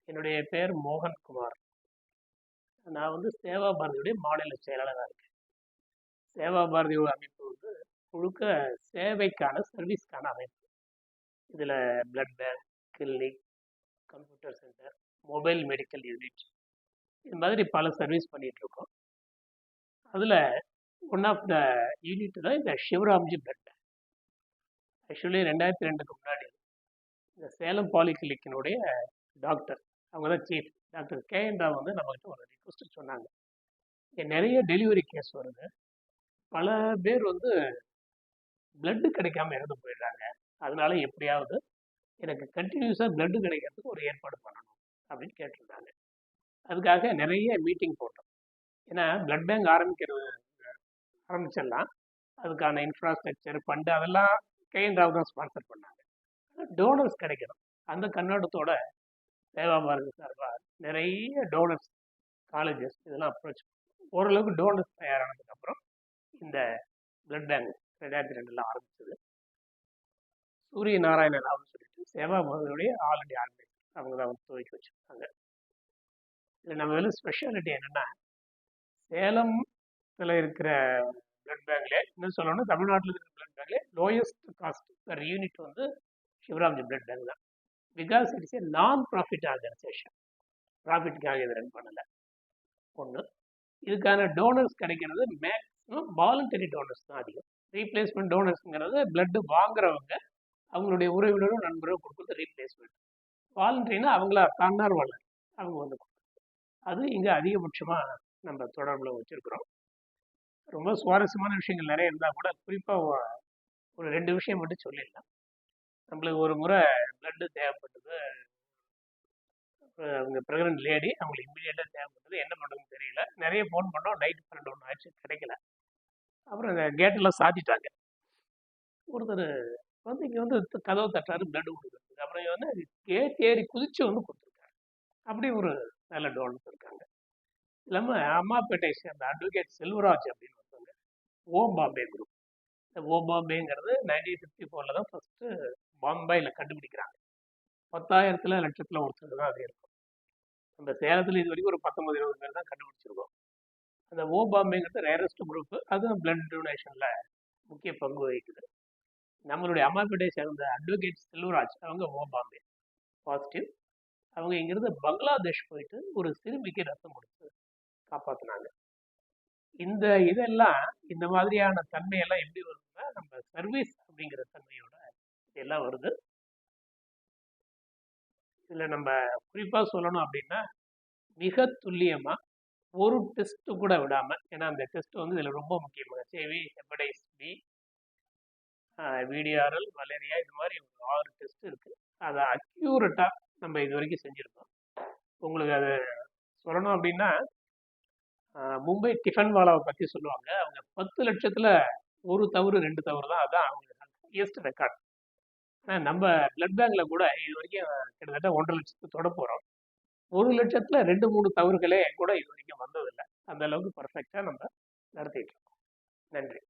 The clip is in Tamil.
என்னுடைய பெயர் மோகன்குமார். நான் வந்து சேவா பாரதியுடைய மாநில செயலாளராக இருக்கேன். சேவா பாரதி அமைப்பு வந்து முழுக்க சேவைக்கான சர்வீஸ்க்கான அமைப்பு. இதில் blood bank, clinic, computer centre, mobile medical unit, இது மாதிரி பல சர்வீஸ் பண்ணிட்டு இருக்கோம். அதில் ஒன் ஆஃப் த யூனிட் தான் இந்த சிவராம்ஜி பிளட் பேங்க். ஆக்சுவலி 2002க்கு முன்னாடி இந்த சேலம் பாலிகிளினிக்கினுடைய டாக்டர், அவங்க தான் சீஃப் டாக்டர் KN ராவ் வந்து நம்மகிட்ட ஒரு ரிக்வஸ்ட் சொன்னாங்க. இங்கே நிறைய டெலிவரி கேஸ் வருது, பல பேர் வந்து பிளட்டு கிடைக்காம இறந்து போயிடுறாங்க, அதனால எப்படியாவது எனக்கு கண்டினியூஸாக பிளட்டு கிடைக்கிறதுக்கு ஒரு ஏற்பாடு பண்ணணும் அப்படின்னு கேட்டிருந்தாங்க. அதுக்காக நிறைய மீட்டிங் போட்டோம். ஏன்னா பிளட் பேங்க் ஆரம்பிச்சிடலாம், அதுக்கான இன்ஃப்ராஸ்ட்ரக்சர் ஃபண்டு அதெல்லாம் KN ராவ் தான் ஸ்பான்சர் பண்ணாங்க. டோனர்ஸ் கிடைக்கணும், அந்த கண்ணோட்டத்தோட சேவா பாரதி சார்பாக நிறைய டோனர்ஸ், காலேஜஸ் இதெல்லாம் அப்ரோச் ஓரளவுக்கு டோனர்ஸ் தயாரானதுக்கப்புறம் இந்த பிளட் பேங்க் 2002 ஆரம்பிச்சது. சூரிய நாராயண ராவ்னு சொல்லிட்டு சேவா பாரதியுடைய ஆல் இண்டியா ஆர்கனைசேஷன், அவங்க தான் வந்து துவக்கி வச்சுருக்காங்க. இதில் நம்ம இதில் ஸ்பெஷாலிட்டி என்னென்னா, சேலத்தில் இருக்கிற பிளட் பேங்க்லேயே, இன்னும் சொல்லணும்னா தமிழ்நாட்டில் இருக்கிற பிளட் பேங்க்லேயே லோயஸ்ட் காஸ்ட் பர் யூனிட் வந்து சிவராம்ஜி பிளட் பேங்க் தான். Because it's a non profit organisation, ப்ராஃபிட்டுக்காக இதை ரன் பண்ணலை. ஒன்று, இதுக்கான டோனர்ஸ் கிடைக்கிறது மேக்ஸிமம் வாலண்டரி டோனர்ஸ் தான் அதிகம். ரீப்ளேஸ்மெண்ட் டோனர்ஸுங்கிறது பிளட்டு வாங்குறவங்க அவங்களுடைய உறவினரும் நண்பரும் கொடுக்குறது ரீப்ளேஸ்மெண்ட். வாலண்டரினா அவங்களா தன்னார்வலர், அவங்க வந்து அது இங்கே அதிகபட்சமாக நம்ம தொடர்பில் வச்சுருக்குறோம். ரொம்ப சுவாரஸ்யமான விஷயங்கள் நிறைய இருந்தால் கூட குறிப்பாக ஒரு 2 விஷயம் மட்டும் சொல்லிடலாம். நம்மளுக்கு ஒரு முறை பிளட்டு தேவைப்பட்டது, அவங்க ப்ரெக்னென்ட் லேடி, அவங்களுக்கு இம்மிடியேட்டாக தேவைப்பட்டது. என்ன பண்ணுறதுன்னு தெரியல, நிறைய ஃபோன் பண்ணோம், நைட்டு 12 ஆச்சு, கிடைக்கல. அப்புறம் இந்த கேட்டெல்லாம் சாத்திட்டாங்க. ஒருத்தர் வந்து இங்கே வந்து கதவை தட்டாரு பிளட் கொடுக்குறதுக்கு. அப்புறம் வந்து கேட் ஏறி குதிச்சு வந்து கொடுத்துருக்காரு. அப்படி ஒரு நல்ல டோனர்ஸ் இருக்காங்க. இல்லாமல் அம்மாப்பேட்டை சேர்ந்த அட்வொகேட் செல்வராஜ் அப்படின்னு ஒருத்தவங்க, ஓ பாம்பே குரூப். இந்த ஓ பாம்பேங்கிறது 1954 தான் ஃபஸ்ட்டு பாம்பேயில் கண்டுபிடிக்கிறாங்க. 10,000 லட்சத்தில் ஒருத்தர் தான் அது இருக்கும். நம்ம சேலத்தில் இது வரைக்கும் ஒரு 19-20 பேர் தான் கண்டுபிடிச்சிருக்கோம். அந்த ஓ பாம்பேங்கிறது ரேரஸ்ட் குரூப்பு, அதுவும் பிளட் டொனேஷனில் முக்கிய பங்கு வகிக்குது. நம்மளுடைய அம்மாப்பேட்டை சேர்ந்த அட்வொகேட் செல்வராஜ், அவங்க ஓ பாம்பே பாசிட்டிவ். அவங்க இங்கிருந்து பங்களாதேஷ் போயிட்டு ஒரு சிறுமிக்கு ரத்தம் கொடுத்து காப்பாற்றினாங்க. இந்த இதெல்லாம், இந்த மாதிரியான தன்மையெல்லாம் எப்படி வருதுன்னா, நம்ம சர்வீஸ் அப்படிங்கிற தன்மையோட இதெல்லாம் வருது. இதில் நம்ம குறிப்பாக சொல்லணும் அப்படின்னா, மிக துல்லியமாக ஒரு டெஸ்ட்டு கூட விடாமல், ஏன்னா அந்த டெஸ்ட் வந்து இதில் ரொம்ப முக்கியமாக HIV, hepatitis B, VDRL, malaria, இது மாதிரி ஒரு 6 டெஸ்ட் இருக்குது. அதை அக்யூரேட்டாக நம்ம இது வரைக்கும் செஞ்சுருக்கோம். உங்களுக்கு அது சொல்லணும் அப்படின்னா, மும்பை டிஃபன்வாலாவை பற்றி சொல்லுவாங்க. அவங்க 10 லட்சத்தில் 1 தவறு 2 தவறு தான், அதுதான் அவங்களுக்கு ஹையஸ்ட் ரெக்கார்ட். ஆனால் நம்ம பிளட் பேங்கில் கூட இது வரைக்கும் கிட்டத்தட்ட 1.5 லட்சத்துக்கு தொட போகிறோம். 1 லட்சத்தில் 2-3 தவறுகளே கூட இது வரைக்கும் வந்ததில்லை. அந்த அளவுக்கு பர்ஃபெக்டாக நம்ம நடத்திட்டு இருக்கோம். நன்றி.